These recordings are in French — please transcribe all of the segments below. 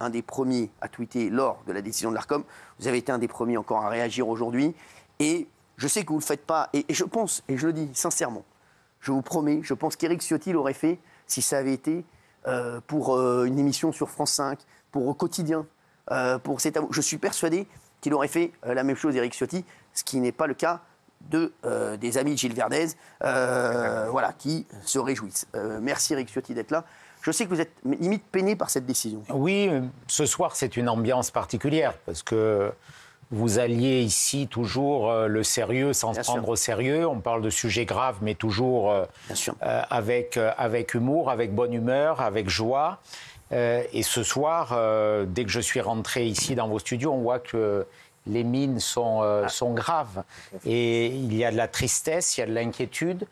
un des premiers à tweeter lors de la décision de l'Arcom. Vous avez été un des premiers encore à réagir aujourd'hui. Et je sais que vous ne le faites pas. Et je pense, et je le dis sincèrement, je vous promets, je pense qu'Éric Ciotti l'aurait fait si ça avait été pour une émission sur France 5, pour Au Quotidien, pour C'est à vous. Je suis persuadé qu'il aurait fait la même chose, Éric Ciotti, ce qui n'est pas le cas des amis de Gilles Verdez, voilà, qui se réjouissent. Merci Éric Ciotti d'être là. Je sais que vous êtes limite peiné par cette décision. Oui, ce soir, c'est une ambiance particulière, parce que vous alliez ici toujours le sérieux sans se prendre au sérieux. On parle de sujets graves, mais toujours avec humour, avec bonne humeur, avec joie. Et ce soir, dès que je suis rentré ici dans vos studios, on voit que les mines sont graves. Et il y a de la tristesse, il y a de l'inquiétude,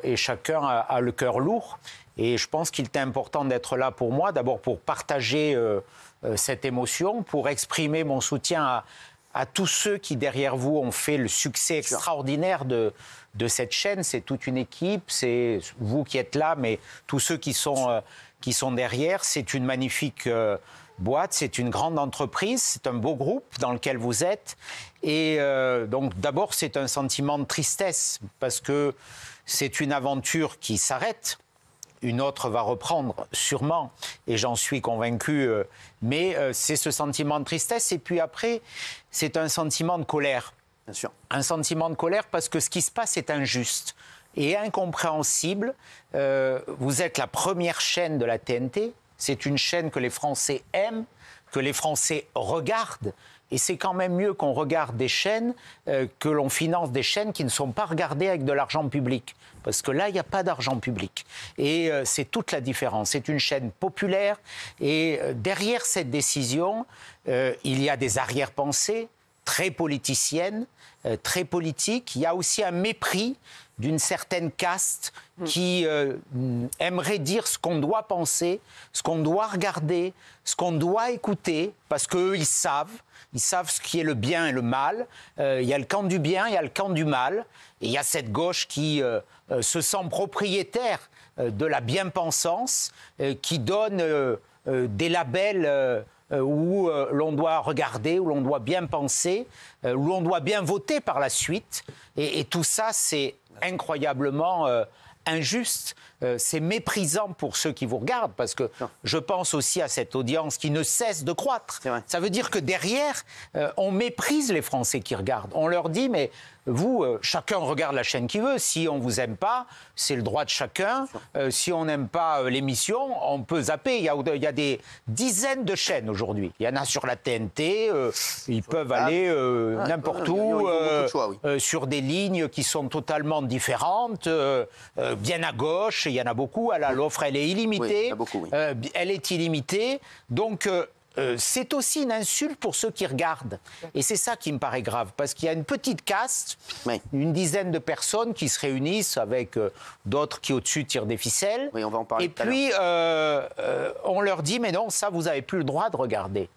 et chacun a le cœur lourd. Et je pense qu'il était important d'être là pour moi, d'abord pour partager cette émotion, pour exprimer mon soutien à tous ceux qui, derrière vous, ont fait le succès extraordinaire de cette chaîne. C'est toute une équipe, c'est vous qui êtes là, mais tous ceux qui sont derrière. C'est une magnifique boîte, c'est une grande entreprise, c'est un beau groupe dans lequel vous êtes. Et donc, d'abord, c'est un sentiment de tristesse, parce que c'est une aventure qui s'arrête. Une autre va reprendre, sûrement, et j'en suis convaincu. Mais c'est ce sentiment de tristesse. Et puis après, c'est un sentiment de colère. Bien sûr. Un sentiment de colère parce que ce qui se passe est injuste et incompréhensible. Vous êtes la première chaîne de la TNT. C'est une chaîne que les Français aiment, que les Français regardent. Et c'est quand même mieux qu'on regarde des chaînes, que l'on finance des chaînes qui ne sont pas regardées avec de l'argent public. Parce que là, il n'y a pas d'argent public. Et c'est toute la différence. C'est une chaîne populaire. Et derrière cette décision, il y a des arrière-pensées très politiciennes, très politiques. Il y a aussi un mépris d'une certaine caste qui aimerait dire ce qu'on doit penser, ce qu'on doit regarder, ce qu'on doit écouter, parce qu'eux, ils savent ce qui est le bien et le mal. Il y a le camp du bien, il y a le camp du mal. Et il y a cette gauche qui se sent propriétaire de la bien-pensance, qui donne des labels où l'on doit regarder, où l'on doit bien penser, où l'on doit bien voter par la suite. Et tout ça, c'est incroyablement injuste, c'est méprisant pour ceux qui vous regardent, parce que je pense aussi à cette audience qui ne cesse de croître. Ça veut dire que derrière, on méprise les Français qui regardent. On leur dit, mais vous, chacun regarde la chaîne qu'il veut. Si on ne vous aime pas, c'est le droit de chacun. Si on n'aime pas l'émission, on peut zapper. Il y a des dizaines de chaînes aujourd'hui. Il y en a sur la TNT, ils peuvent aller n'importe où, sur des lignes qui sont totalement différentes, bien à gauche, il y en a beaucoup. L'offre, elle est illimitée. Elle est illimitée. Donc, c'est aussi une insulte pour ceux qui regardent. Et c'est ça qui me paraît grave, parce qu'il y a une petite caste, une dizaine de personnes qui se réunissent avec d'autres qui au-dessus tirent des ficelles. Oui, on va en parler. Et puis, on leur dit, mais non, ça, vous n'avez plus le droit de regarder.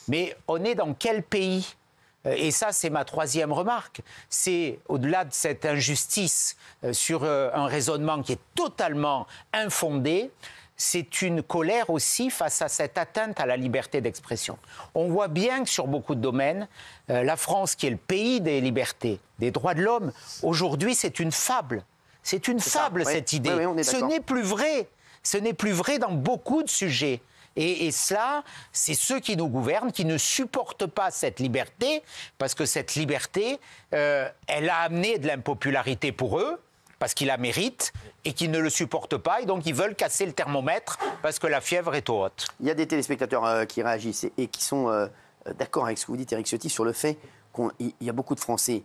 Mais on est dans quel pays ? Et ça, c'est ma troisième remarque. C'est, au-delà de cette injustice sur un raisonnement qui est totalement infondé, c'est une colère aussi face à cette atteinte à la liberté d'expression. On voit bien que sur beaucoup de domaines, la France, qui est le pays des libertés, des droits de l'homme, aujourd'hui, c'est une fable. C'est une fable, cette idée. Ce n'est plus vrai. Ce n'est plus vrai dans beaucoup de sujets. Et cela, c'est ceux qui nous gouvernent, qui ne supportent pas cette liberté, parce que cette liberté, elle a amené de l'impopularité pour eux, parce qu'ils la méritent, et qu'ils ne le supportent pas, et donc ils veulent casser le thermomètre, parce que la fièvre est haute. Il y a des téléspectateurs qui réagissent et qui sont d'accord avec ce que vous dites, Éric Ciotti, sur le fait qu'il y a beaucoup de Français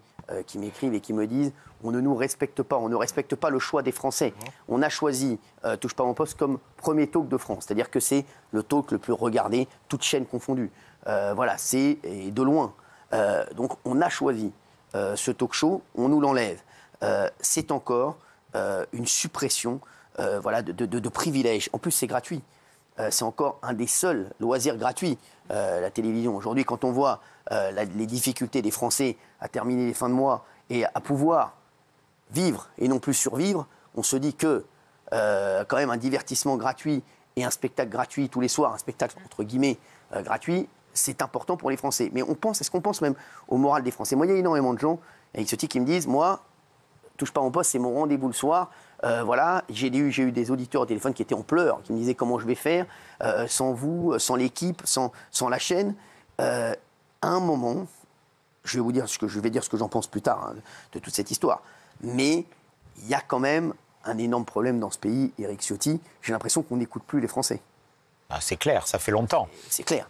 qui m'écrivent et qui me disent « on ne nous respecte pas, on ne respecte pas le choix des Français ». On a choisi Touche pas à mon poste comme premier talk de France, c'est-à-dire que c'est le talk le plus regardé, toutes chaînes confondues. Voilà, c'est de loin. Donc on a choisi ce talk show, on nous l'enlève. C'est encore une suppression de privilèges. En plus, c'est gratuit. C'est encore un des seuls loisirs gratuits, la télévision. Aujourd'hui, quand on voit les difficultés des Français à terminer les fins de mois et à pouvoir vivre et non plus survivre, on se dit que quand même un divertissement gratuit et un spectacle gratuit tous les soirs, un spectacle entre guillemets gratuit, c'est important pour les Français. Mais est-ce qu'on pense même au moral des Français? Moi, il y a énormément de gens, Eric Ciotti, qui me disent, moi, touche pas mon poste, c'est mon rendez-vous le soir. Voilà, j'ai eu des auditeurs au téléphone qui étaient en pleurs, qui me disaient comment je vais faire sans vous, sans l'équipe, sans la chaîne. À un moment, je vais dire ce que j'en pense plus tard de toute cette histoire. Mais il y a quand même un énorme problème dans ce pays, Eric Ciotti. J'ai l'impression qu'on n'écoute plus les Français. Ah, c'est clair, ça fait longtemps. C'est clair.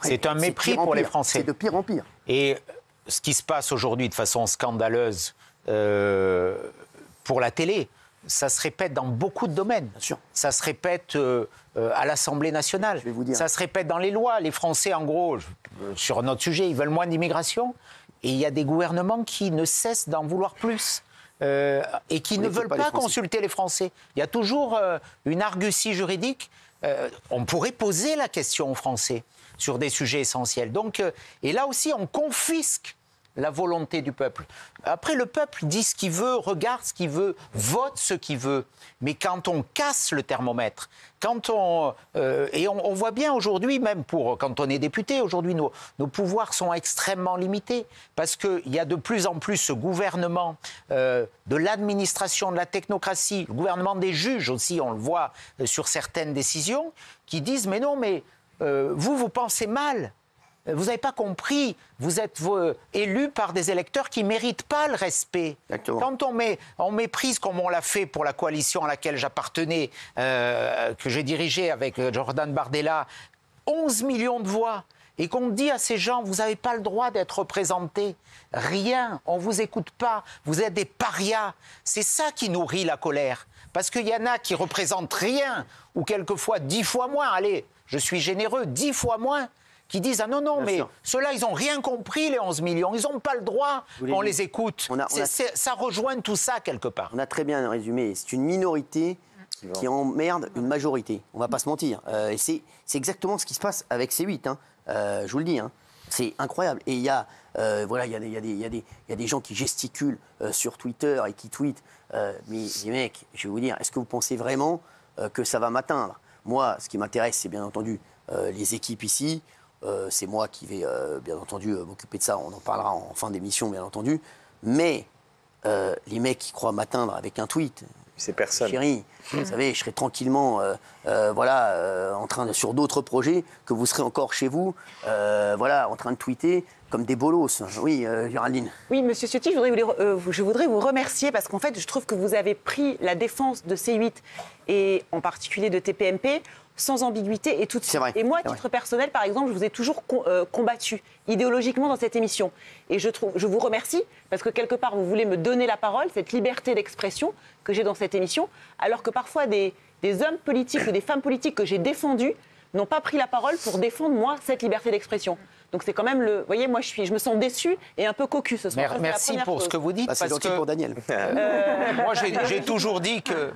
C'est un mépris pour les Français. C'est de pire en pire. Et ce qui se passe aujourd'hui de façon scandaleuse pour la télé, ça se répète dans beaucoup de domaines. Bien sûr. Ça se répète à l'Assemblée nationale. Je vais vous dire. Ça se répète dans les lois. Les Français, en gros, sur notre sujet, ils veulent moins d'immigration. Et il y a des gouvernements qui ne cessent d'en vouloir plus. Et qui ne veulent pas consulter les Français. Il y a toujours une argutie juridique. On pourrait poser la question aux Français sur des sujets essentiels. Donc, et là aussi, on confisque la volonté du peuple. Après, le peuple dit ce qu'il veut, regarde ce qu'il veut, vote ce qu'il veut. Mais quand on casse le thermomètre, quand on voit bien aujourd'hui, même quand on est député, aujourd'hui, nos pouvoirs sont extrêmement limités. Parce qu'il y a de plus en plus ce gouvernement de l'administration, de la technocratie, le gouvernement des juges aussi, on le voit sur certaines décisions, qui disent « mais non, mais vous pensez mal ». Vous n'avez pas compris, vous êtes élus par des électeurs qui ne méritent pas le respect. Exactement. Quand on méprise, comme on l'a fait pour la coalition à laquelle j'appartenais, que j'ai dirigée avec Jordan Bardella, 11 millions de voix, et qu'on dit à ces gens, vous n'avez pas le droit d'être représentés, rien, on ne vous écoute pas, vous êtes des parias. C'est ça qui nourrit la colère. Parce qu'il y en a qui représentent rien, ou quelquefois 10 fois moins, allez, je suis généreux, 10 fois moins, qui disent « Ah non, non, mais ceux-là, ils n'ont rien compris, les 11 millions. Ils n'ont pas le droit qu'on les écoute. » Ça rejoint tout ça, quelque part. On a très bien résumé. C'est une minorité qui emmerde une majorité. On ne va pas se mentir. Et c'est exactement ce qui se passe avec C8. Hein. Je vous le dis. Hein. C'est incroyable. Et il y a des gens qui gesticulent sur Twitter et qui tweetent. Mais les mecs, je vais vous dire, est-ce que vous pensez vraiment que ça va m'atteindre? Moi, ce qui m'intéresse, c'est bien entendu les équipes ici. C'est moi qui vais, bien entendu, m'occuper de ça. On en parlera en fin d'émission, bien entendu. Mais les mecs qui croient m'atteindre avec un tweet, c'est personne. Chérie, vous savez, je serai tranquillement en train sur d'autres projets que vous serez encore chez vous, en train de tweeter comme des bolos. Oui, Géraldine. Oui, monsieur Ciotti, je voudrais vous remercier parce qu'en fait, je trouve que vous avez pris la défense de C8 et en particulier de TPMP sans ambiguïté et tout de suite. Et moi, à titre personnel, par exemple, je vous ai toujours combattu idéologiquement dans cette émission. Et je vous remercie parce que quelque part, vous voulez me donner la parole, cette liberté d'expression que j'ai dans cette émission, alors que parfois des hommes politiques ou des femmes politiques que j'ai défendus n'ont pas pris la parole pour défendre, moi, cette liberté d'expression. Donc c'est quand même Vous voyez, moi, je me sens déçue et un peu cocu ce soir. Merci pour ce que vous dites. C'est gentil pour Daniel. Moi, j'ai toujours dit que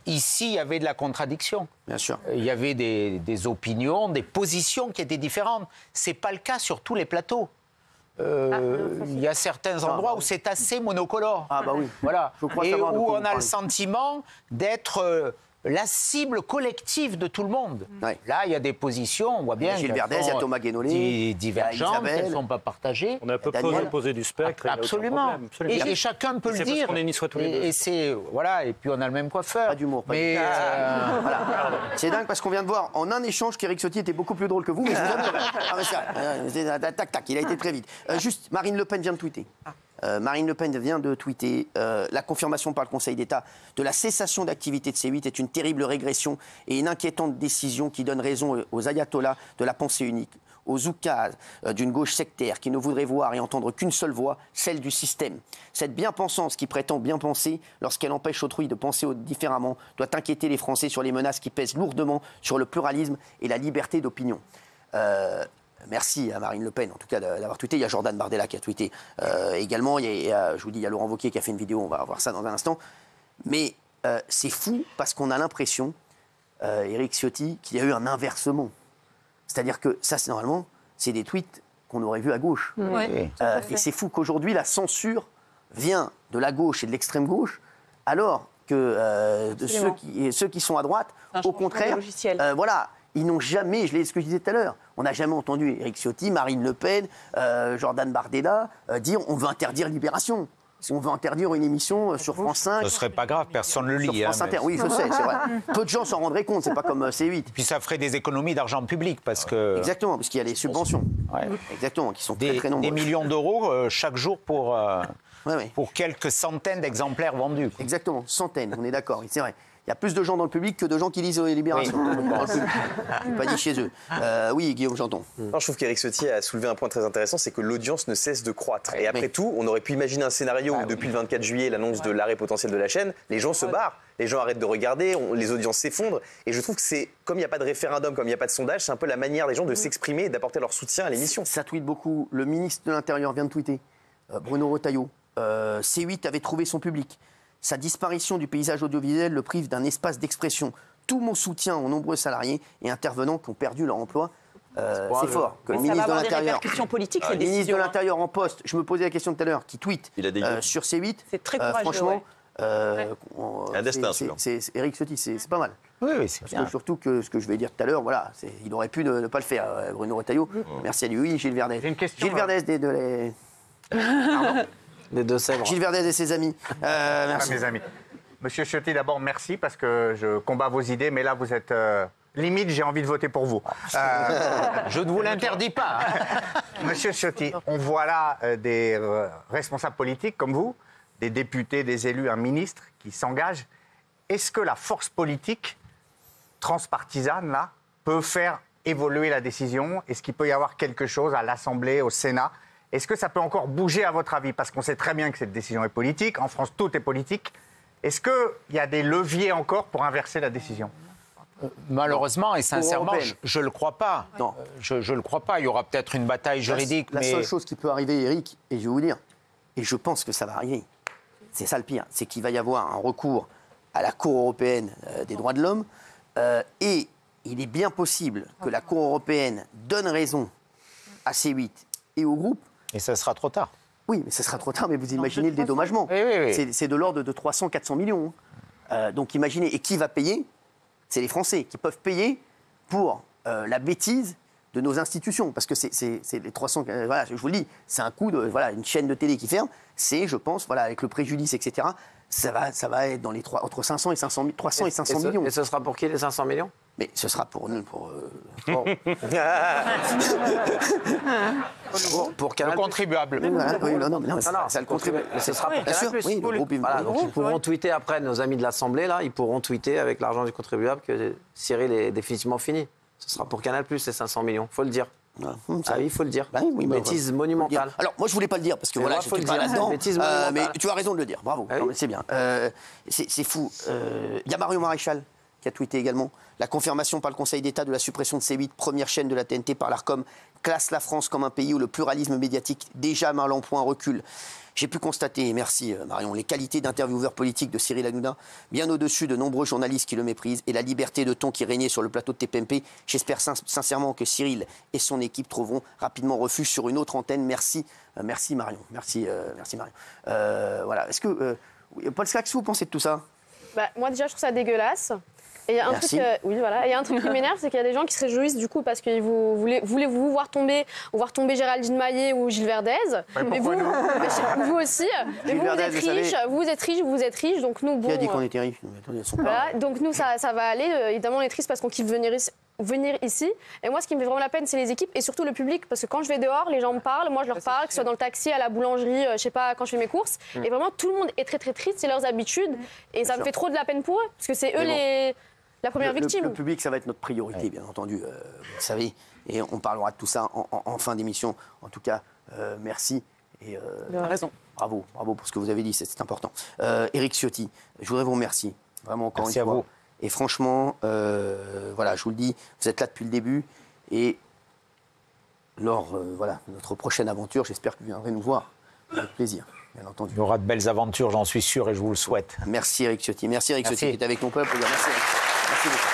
ici, il y avait de la contradiction. Bien sûr. Il y avait des opinions, des positions qui étaient différentes. Ce n'est pas le cas sur tous les plateaux. Il y a certains endroits où c'est assez monocolore. Ah bah oui. Voilà. Et où on a le parlez. sentiment d'être la cible collective de tout le monde. Ouais. Là, il y a des positions, on voit bien. Gilles Verdez, il y a Thomas Guénolé, divergentes, elles ne sont pas partagées. On a à peu près opposé du spectre. Absolument. Et chacun peut le dire. Parce qu'on est niçois tous les deux. Et c'est voilà. Et puis on a le même coiffeur. Pas d'humour. Mais voilà. C'est dingue parce qu'on vient de voir en un échange qu'Éric Ciotti était beaucoup plus drôle que vous. Mais je vous adore. Ah, mais ça, tac, tac, il a été très vite. Juste, Marine Le Pen vient de tweeter. Marine Le Pen vient de tweeter la confirmation par le Conseil d'État de la cessation d'activité de C8 est une terrible régression et une inquiétante décision qui donne raison aux ayatollahs de la pensée unique, aux oukas d'une gauche sectaire qui ne voudrait voir et entendre qu'une seule voix, celle du système. Cette bien-pensance qui prétend bien penser lorsqu'elle empêche autrui de penser différemment doit inquiéter les Français sur les menaces qui pèsent lourdement sur le pluralisme et la liberté d'opinion. Merci à Marine Le Pen, en tout cas, d'avoir tweeté. Il y a Jordan Bardella qui a tweeté également. Je vous dis, il y a Laurent Wauquiez qui a fait une vidéo, on va voir ça dans un instant. Mais c'est fou parce qu'on a l'impression, Éric Ciotti, qu'il y a eu un inversement. C'est-à-dire que ça, normalement, c'est des tweets qu'on aurait vus à gauche. Ouais. Et c'est fou qu'aujourd'hui, la censure vient de la gauche et de l'extrême gauche, alors que ceux qui sont à droite, au contraire, Ils n'ont jamais, ce que je disais tout à l'heure, on n'a jamais entendu Éric Ciotti, Marine Le Pen, Jordan Bardella dire on veut interdire Libération. On veut interdire une émission sur France 5. Ce serait pas grave, personne ne le lit. Sur France Inter, oui, je sais, c'est vrai. Peu de gens s'en rendraient compte, c'est pas comme C8. Puis ça ferait des économies d'argent public parce que... Exactement, parce qu'il y a les subventions. Ouais. Exactement, qui sont très nombreuses. Des millions d'euros chaque jour pour quelques centaines d'exemplaires vendus. Exactement, centaines, on est d'accord, c'est vrai. Il y a plus de gens dans le public que de gens qui lisent Libération. Oui. Pas dit chez eux. Oui, Guillaume, j'entends. Non, je trouve qu'Éric Ciotti a soulevé un point très intéressant, c'est que l'audience ne cesse de croître. Et après tout, on aurait pu imaginer un scénario où depuis le 24 juillet, l'annonce de l'arrêt potentiel de la chaîne, les gens se barrent, les gens arrêtent de regarder, les audiences s'effondrent. Et je trouve que c'est, comme il n'y a pas de référendum, comme il n'y a pas de sondage, c'est un peu la manière des gens de s'exprimer et d'apporter leur soutien à l'émission. Ça tweete beaucoup. Le ministre de l'Intérieur vient de tweeter. Bruno Retailleau. C8 avait trouvé son public. Sa disparition du paysage audiovisuel le prive d'un espace d'expression. Tout mon soutien aux nombreux salariés et intervenants qui ont perdu leur emploi. C'est fort. Que le ministre de l'Intérieur, le ministre de l'Intérieur en poste, je me posais la question tout à l'heure, qui tweet sur C8. C'est très courageux. Franchement, un destin, c'est Éric Ciotti, c'est pas mal. Oui, c'est bien. Surtout que ce que je vais dire tout à l'heure, voilà, il aurait pu ne pas le faire, Bruno Retailleau. Merci à lui. Oui, Gilles Verdez. J'ai une question. Gilles Verdez Les Deux-Sèvres. Gilles Verdez et ses amis. Merci. Mes amis. Monsieur Ciotti, d'abord, merci parce que je combats vos idées, mais là, vous êtes... limite, j'ai envie de voter pour vous. Je ne vous l'interdis pas. Monsieur Ciotti, on voit là des responsables politiques comme vous, des députés, des élus, un ministre qui s'engagent. Est-ce que la force politique transpartisane, là, peut faire évoluer la décision? Est-ce qu'il peut y avoir quelque chose à l'Assemblée, au Sénat? Est-ce que ça peut encore bouger à votre avis? Parce qu'on sait très bien que cette décision est politique. En France, tout est politique. Est-ce qu'il y a des leviers encore pour inverser la décision? Malheureusement et sincèrement, je ne le crois pas. Non. Je ne le crois pas. Il y aura peut-être une bataille juridique. La seule chose qui peut arriver, Eric, et je vais vous dire, et je pense que ça va arriver, c'est ça le pire, c'est qu'il va y avoir un recours à la Cour européenne des droits de l'homme, et il est bien possible que la Cour européenne donne raison à C8 et au groupe. Et ça sera trop tard. Oui, mais ça sera trop tard, mais vous imaginez le dédommagement. Oui. C'est de l'ordre de 300-400 millions. Donc imaginez, et qui va payer? C'est les Français qui peuvent payer pour la bêtise de nos institutions. Parce que c'est les 300... voilà, je vous le dis, c'est un coût de... Voilà, une chaîne de télé qui ferme, c'est, je pense, voilà, avec le préjudice, etc., ça va être dans les entre 300 et 500 millions. Et ce sera pour qui, les 500 millions? Mais ce sera pour nous, pour Canal+. Le contribuable. Voilà, oui, non, ça le contribuable. Ce sera pour Bien sûr, Canal+. oui, le groupe. Voilà, donc ils pourront tweeter après, nos amis de l'Assemblée, là, ils pourront tweeter avec l'argent du contribuable que Cyril est définitivement fini. Ce sera pour Canal+, les 500 millions, il faut le dire. Ah oui, il faut le dire. Bah oui, bêtise monumentale. Alors, moi, je voulais pas le dire, parce que voilà, je suis pas là-dedans. Mais tu as raison de le dire, bravo. Ah oui. C'est bien. C'est fou. Il y a Marion Maréchal qui a tweeté également. La confirmation par le Conseil d'État de la suppression de C8, première chaîne de la TNT par l'Arcom, classe la France comme un pays où le pluralisme médiatique déjà mal en point recule. J'ai pu constater, et merci Marion, les qualités d'intervieweur politique de Cyril Hanouna, bien au-dessus de nombreux journalistes qui le méprisent, et la liberté de ton qui régnait sur le plateau de TPMP. J'espère sincèrement que Cyril et son équipe trouveront rapidement refuge sur une autre antenne. Merci, merci Marion. Merci Marion. Voilà. Est-ce que Paul Sclax, vous pensez de tout ça? Moi déjà, je trouve ça dégueulasse. Et il y a un truc, oui, voilà. Et il y a un truc qui m'énerve, c'est qu'il y a des gens qui se réjouissent du coup parce qu'ils voulaient vous voir tomber Géraldine Maillet ou Gilles Verdez. Mais vous aussi. Mais vous êtes riches, donc nous, bon. Qui a dit qu'on était riches? Voilà, donc nous, ça va aller. Évidemment, on est triste parce qu'on kiffe venir ici. Et moi, ce qui me fait vraiment la peine, c'est les équipes et surtout le public. Parce que quand je vais dehors, les gens me parlent, moi je leur parle, que ce soit dans le taxi, à la boulangerie, je sais pas, quand je fais mes courses. Et vraiment, tout le monde est très très triste, c'est leurs habitudes. Et ça me fait trop de la peine pour eux, parce que c'est eux la première victime. Le public, ça va être notre priorité, bien entendu, vous le savez. Et on parlera de tout ça en fin d'émission. En tout cas, merci. Et, raison. Bravo pour ce que vous avez dit, c'est important. Éric Ciotti, je voudrais vous remercier, vraiment encore merci une fois. Vous. Et franchement, voilà, je vous le dis, vous êtes là depuis le début. Et lors notre prochaine aventure, j'espère que vous viendrez nous voir. Avec plaisir, bien entendu. Il y aura de belles aventures, j'en suis sûr, et je vous le souhaite. Merci Éric Ciotti. Merci Éric Ciotti qui est avec ton peuple. Merci beaucoup. Merci beaucoup.